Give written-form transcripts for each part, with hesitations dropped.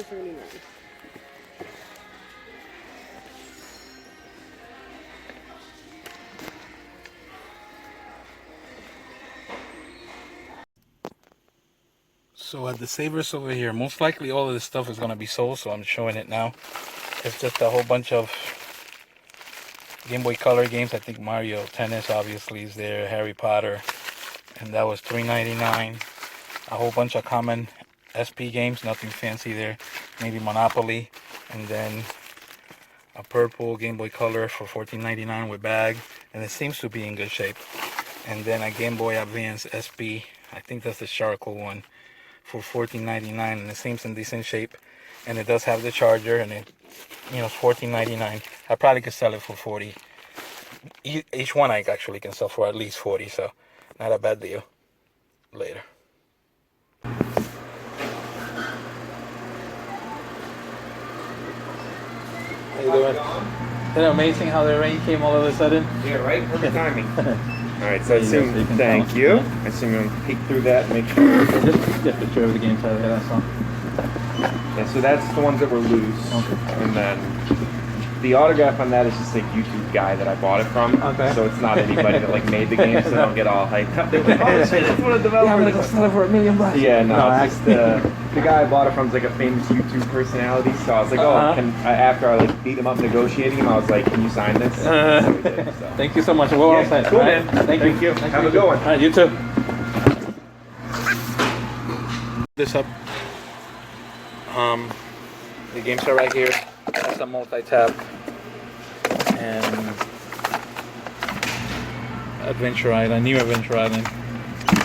$4.39. So at the Savers over here, most likely all of this stuff is going to be sold, so I'm showing it now. It's just a whole bunch of Game Boy Color games. I think Mario Tennis obviously is there, Harry Potter, and that was $3.99. A whole bunch of common SP games, nothing fancy there. Maybe Monopoly, and then a purple Game Boy Color for $14.99 with bag, and it seems to be in good shape. And then a Game Boy Advance SP, I think that's the charcoal one, for $14.99, and it seems in decent shape. And it does have the charger, and it, it's $14.99. I probably could sell it for $40. Each one I actually can sell for at least $40, so not a bad deal. Later. How you doing? Isn't it amazing how the rain came all of a sudden? Yeah, right? Perfect timing. Alright, so I assume, thank you. I assume you'll peek through that and make sure. Just get the picture of the game title, yeah, that's all. Yeah, so that's the ones that were loose. Okay. And then the autograph on that is just a YouTube guy that I bought it from. Okay. So it's not anybody that like made the game, so they don't get all hyped up. They're like, oh shit, it's one of the developers. Yeah, I'm gonna go sell it for $1 million. Yeah, no, it's just the guy I bought it from is like a famous YouTube personality. So I was like, oh, after I like beat him up negotiating him, I was like, can you sign this? So we did, so. Thank you so much. We're all set. Cool, man. Thank you. Have a good one. All right, you too. This up. The games are right here. That's a multi-tab. And Adventure Island, New Adventure Island.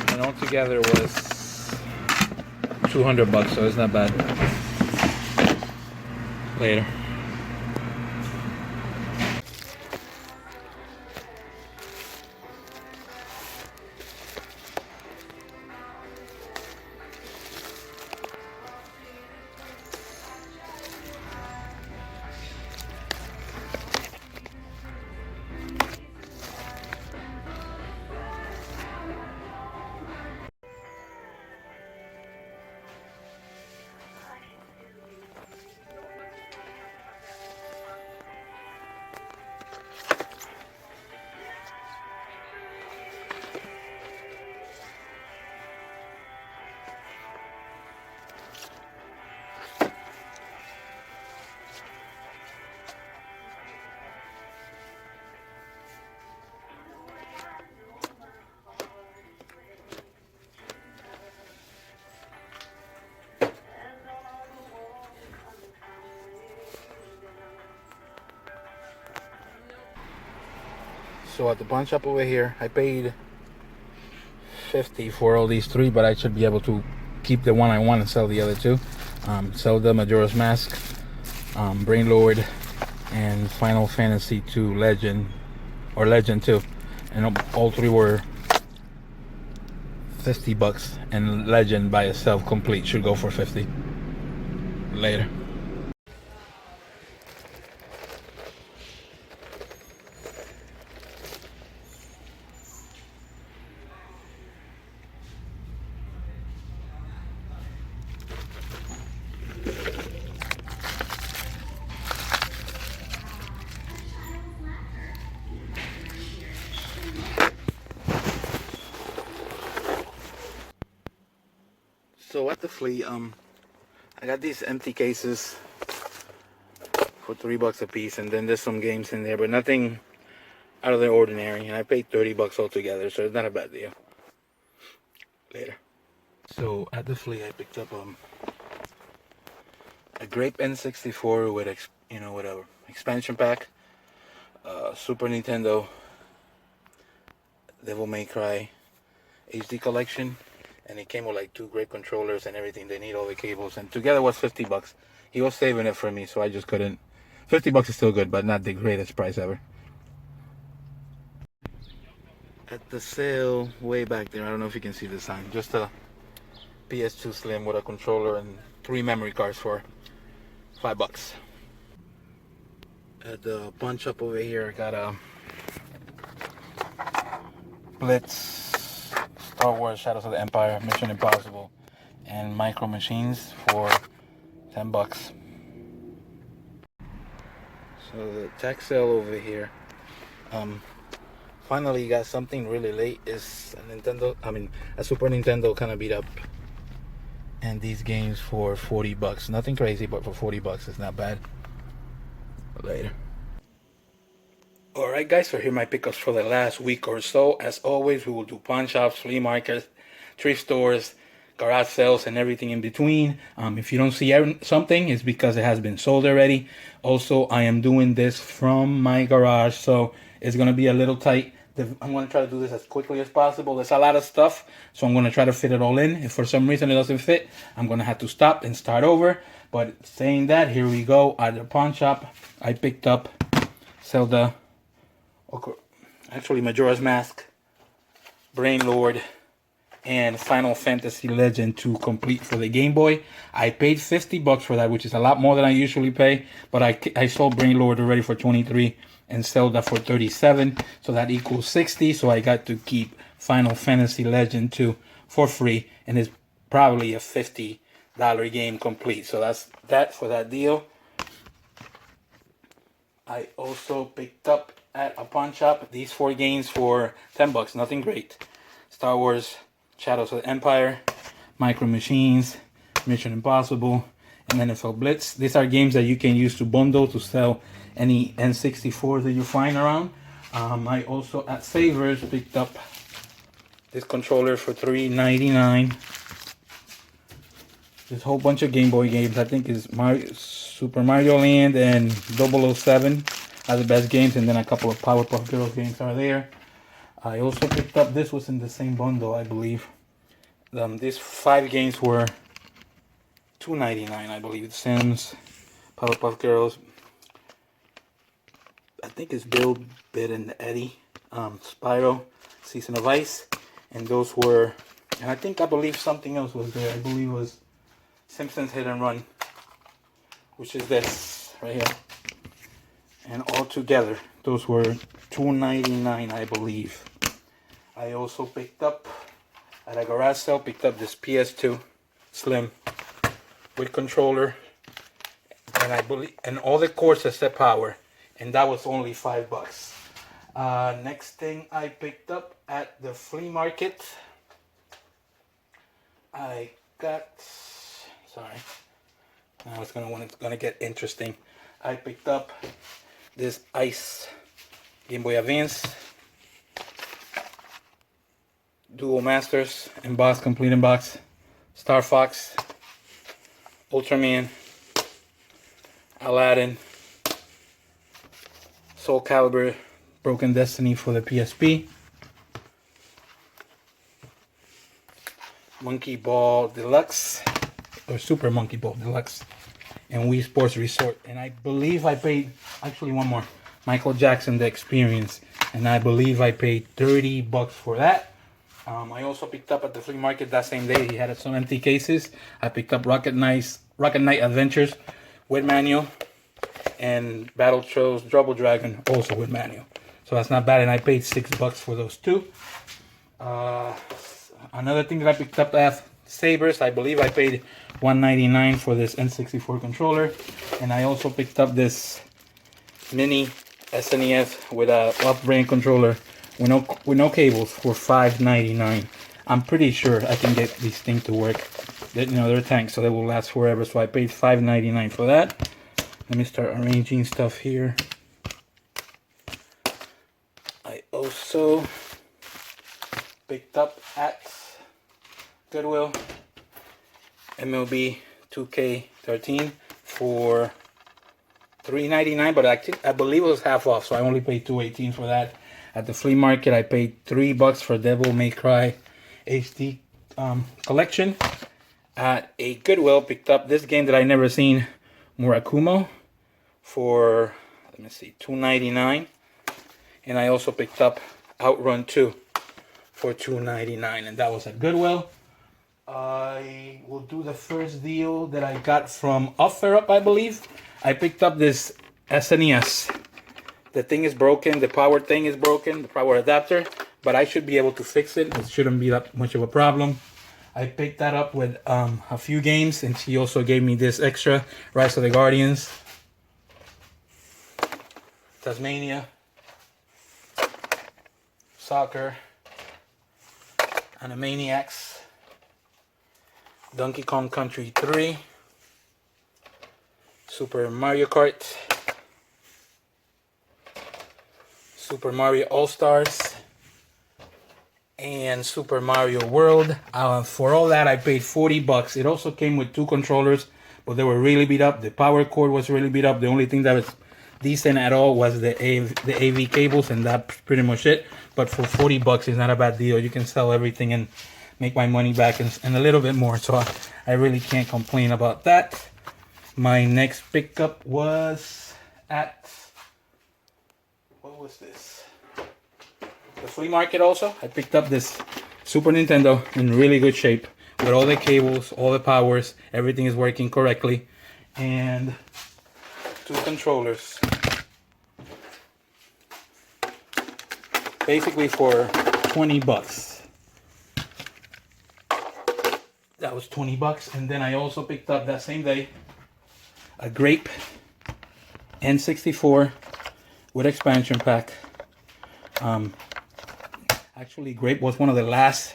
And altogether was $200, so it's not bad. Later. So at the pawn shop over here, I paid $50 for all these three, but I should be able to keep the one I want and sell the other two. Sell the Majora's Mask, Brain Lord, and Final Fantasy 2 Legend, or Legend 2. And all three were $50, and Legend by itself complete should go for $50. Later. So at the flea, I got these empty cases for $3 a piece, and then there's some games in there, but nothing out of the ordinary. And I paid $30 altogether, so it's not a bad deal. Later. So at the flea, I picked up a Grape N64 with whatever expansion pack, Super Nintendo, Devil May Cry HD collection. And it came with like 2 great controllers and everything. They need all the cables, and together was $50. He was saving it for me, so I just couldn't. $50 is still good, but not the greatest price ever. At the sale way back there, I don't know if you can see the sign. Just a PS2 Slim with a controller and 3 memory cards for $5. At the pawn shop over here, I got a Blitz, Star Wars Shadows of the Empire, Mission Impossible, and Micro Machines for $10. So the tech sale over here. Finally got something really late. Is a Nintendo, a Super Nintendo kind of beat up. And these games for $40. Nothing crazy, but for $40 it's not bad. Later. Alright guys, so here are my pickups for the last week or so. As always, we will do pawn shops, flea markets, thrift stores, garage sales, and everything in between. If you don't see something, it's because it has been sold already. Also, I am doing this from my garage, so it's going to be a little tight. I'm going to try to do this as quickly as possible. There's a lot of stuff, so I'm going to try to fit it all in. If for some reason it doesn't fit, I'm going to have to stop and start over. But saying that, here we go. At the pawn shop, I picked up Zelda, actually Majora's Mask, Brain Lord, and Final Fantasy Legend 2 complete for the Game Boy. I paid $50 for that, which is a lot more than I usually pay. But I sold Brain Lord already for $23 and Zelda for $37, so that equals $60. So I got to keep Final Fantasy Legend 2 for free, and it's probably a $50 game complete. So that's that for that deal. I also picked up at a pawn shop these 4 games for $10. Nothing great. Star Wars Shadows of the Empire, Micro Machines, Mission Impossible, and NFL Blitz. These are games that you can use to bundle to sell any N64s that you find around. I also at Savers picked up this controller for $3.99. This whole bunch of Game Boy games. I think is Super Mario Land and 007 are the best games, and then a couple of Powerpuff Girls games are there. I also picked up, this was in the same bundle, I believe. These 5 games were $2.99, I believe. Sims, Powerpuff Girls, I think it's Bill, Bit, and Eddie, Spyro, Season of Ice, and those were, and I believe something else was there. I believe it was Simpsons Hit and Run, which is this right here. And all together, those were $2.99, I believe. I also picked up at a garage sale, picked up this PS2 Slim with controller, and I believe, and all the cords except power, and that was only $5. Next thing I picked up at the flea market, I got, sorry, now it's gonna get interesting. I picked up this Ice Game Boy Advance Dual Masters Embossed Complete in Box, Star Fox, Ultraman, Aladdin, Soul Calibur, Broken Destiny for the PSP, Monkey Ball Deluxe, or Super Monkey Ball Deluxe, and Wii Sports Resort. And I believe I paid, actually one more, Michael Jackson The Experience, and I believe I paid $30 for that. I also picked up at the flea market that same day, he had some empty cases. I picked up Rocket Knight Adventures with manual, and Battle Trolls Double Dragon also with manual. So that's not bad, and I paid $6 for those 2. Another thing that I picked up at Sabers, I believe I paid $1.99 for this N64 controller, and I also picked up this mini SNES with a off-brand controller with no cables for $5.99. I'm pretty sure I can get these things to work. They're tanks, so they will last forever. So I paid $5.99 for that. Let me start arranging stuff here. I also picked up at Goodwill MLB 2K13 for $3.99, but I believe it was half off, so I only paid $2.18 for that. At the flea market, I paid $3 for Devil May Cry HD collection. At a Goodwill, picked up this game that I never seen, Murakumo, for, let me see, $2.99. And I also picked up Outrun 2 for $2.99, and that was at Goodwill. I will do the first deal that I got from OfferUp, I believe. I picked up this SNES. The thing is broken, the power thing is broken, the power adapter, but I should be able to fix it. It shouldn't be that much of a problem. I picked that up with a few games, and she also gave me this extra, Rise of the Guardians, Tasmania, Soccer, Animaniacs, Donkey Kong Country 3, Super Mario Kart, Super Mario All-Stars, and Super Mario World. For all that, I paid $40. It also came with 2 controllers, but they were really beat up. The power cord was really beat up. The only thing that was decent at all was the AV cables, and that's pretty much it. But for $40, it's not a bad deal. You can sell everything and make my money back and a little bit more. So I really can't complain about that. My next pickup was at, what was this? The flea market also. I picked up this Super Nintendo in really good shape with all the cables, all the powers, everything is working correctly, and 2 controllers. Basically for $20. That was $20, and then I also picked up that same day a Grape N64 with expansion pack. Actually, Grape was one of the last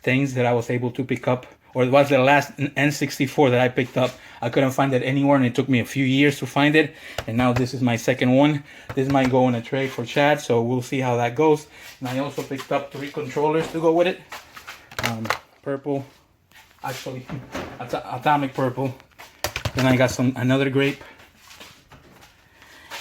things that I was able to pick up, or it was the last N64 that I picked up. I couldn't find it anywhere, and it took me a few years to find it, and now this is my second one. This might go in a tray for Chad, so we'll see how that goes. And I also picked up 3 controllers to go with it. Purple, actually atomic purple. Then I got another Grape,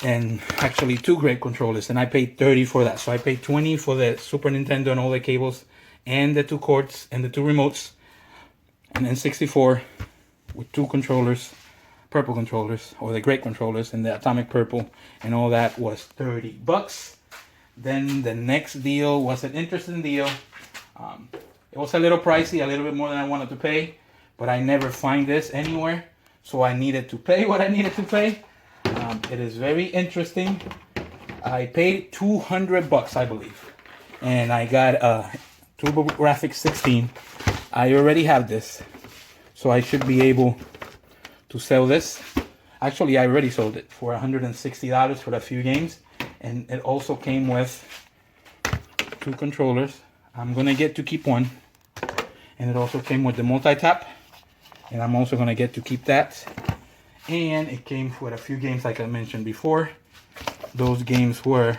and actually 2 Grape controllers, and I paid $30 for that. So I paid $20 for the Super Nintendo and all the cables and the 2 cords and the 2 remotes, and then N64 with 2 controllers, purple controllers, or the Grape controllers, and the atomic purple, and all that was $30. Then the next deal was an interesting deal. It was a little pricey, a little bit more than I wanted to pay, but I never find this anywhere, so I needed to pay what I needed to pay. It is very interesting. I paid $200, I believe, and I got a TurboGrafx 16. I already have this, so I should be able to sell this. Actually, I already sold it for $160 for a few games, and it also came with 2 controllers. I'm gonna get to keep one, and it also came with the multi-tap, and I'm also gonna get to keep that. And it came with a few games like I mentioned before. Those games were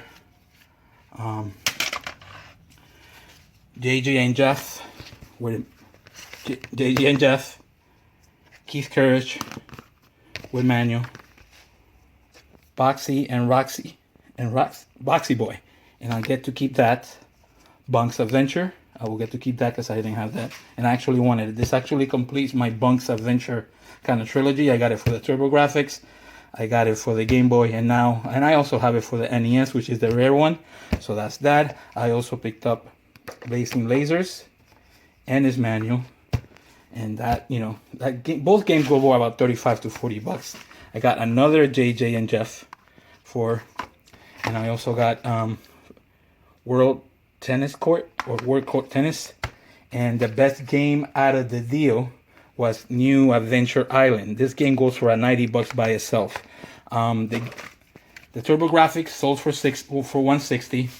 JJ and Jeff, with JJ and Jeff, Keith Courage with Manual, Boxy and Roxy, and Boxy Boy, and I get to keep that. Bunk's Adventure, I will get to keep that because I didn't have that, and I actually wanted it. This actually completes my Bunk's Adventure kind of trilogy. I got it for the TurboGrafx, I got it for the Game Boy, and I also have it for the NES, which is the rare one. So that's that. I also picked up Blazing Lasers and his manual, and that, you know, that game, both games go for about $35 to $40. I got another JJ and Jeff and I also got World Tennis Court, or World Court Tennis, and the best game out of the deal was New Adventure Island. This game goes for $90 by itself. The TurboGrafx sold for $160.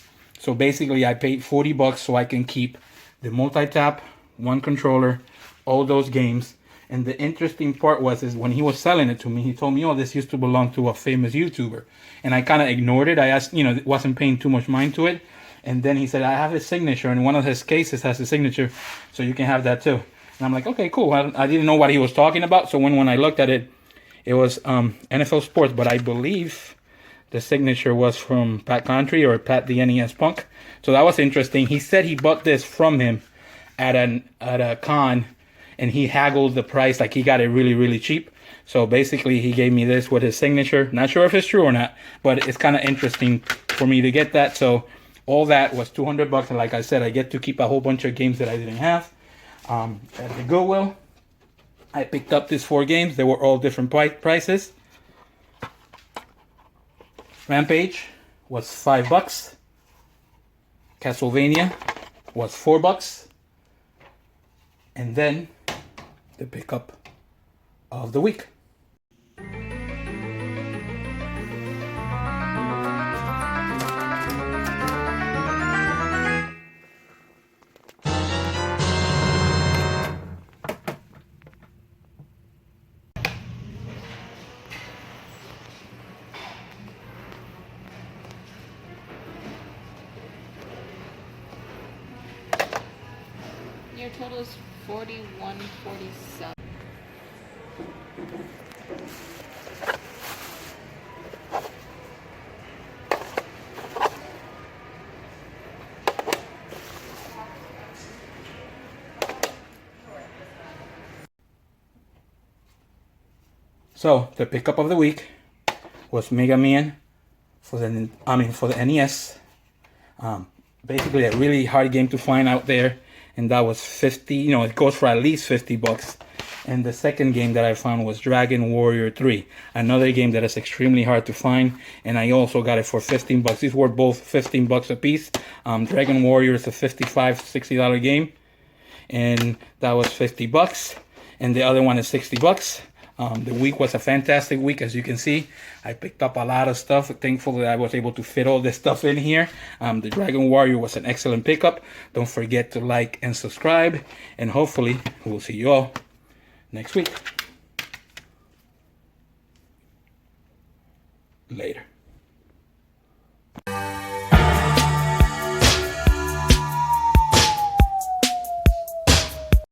So basically, I paid $40 so I can keep the multi-tap, 1 controller, all those games. And the interesting part is when he was selling it to me, he told me, "Oh, this used to belong to a famous YouTuber," and I kind of ignored it. I asked, you know, wasn't paying too much mind to it. And then he said, "I have his signature, and one of his cases has his signature, so you can have that too." And I'm like, okay, cool. I didn't know what he was talking about. So when I looked at it, it was NFL Sports, but I believe the signature was from Pat Country or Pat the NES Punk. So that was interesting. He said he bought this from him at a con, and he haggled the price, like he got it really, really cheap. So basically, he gave me this with his signature. Not sure if it's true or not, but it's kind of interesting for me to get that. So all that was $200, and like I said, I get to keep a whole bunch of games that I didn't have. At the Goodwill, I picked up these 4 games. They were all different prices. Rampage was $5. Castlevania was $4. And then the pickup of the week. Your total is 41.47. So the pickup of the week was Mega Man for the NES. Basically a really hard game to find out there, and that was 50. You know, it goes for at least $50. And the second game that I found was Dragon Warrior 3, another game that is extremely hard to find, and I also got it for $15. These were both $15 a piece. Dragon Warrior is a $55, $60 game, and that was $50, and the other one is $60. The week was a fantastic week. As you can see, I picked up a lot of stuff. Thankfully, I was able to fit all this stuff in here. The Dragon Warrior was an excellent pickup. Don't forget to like and subscribe, and hopefully we'll see you all next week. Later.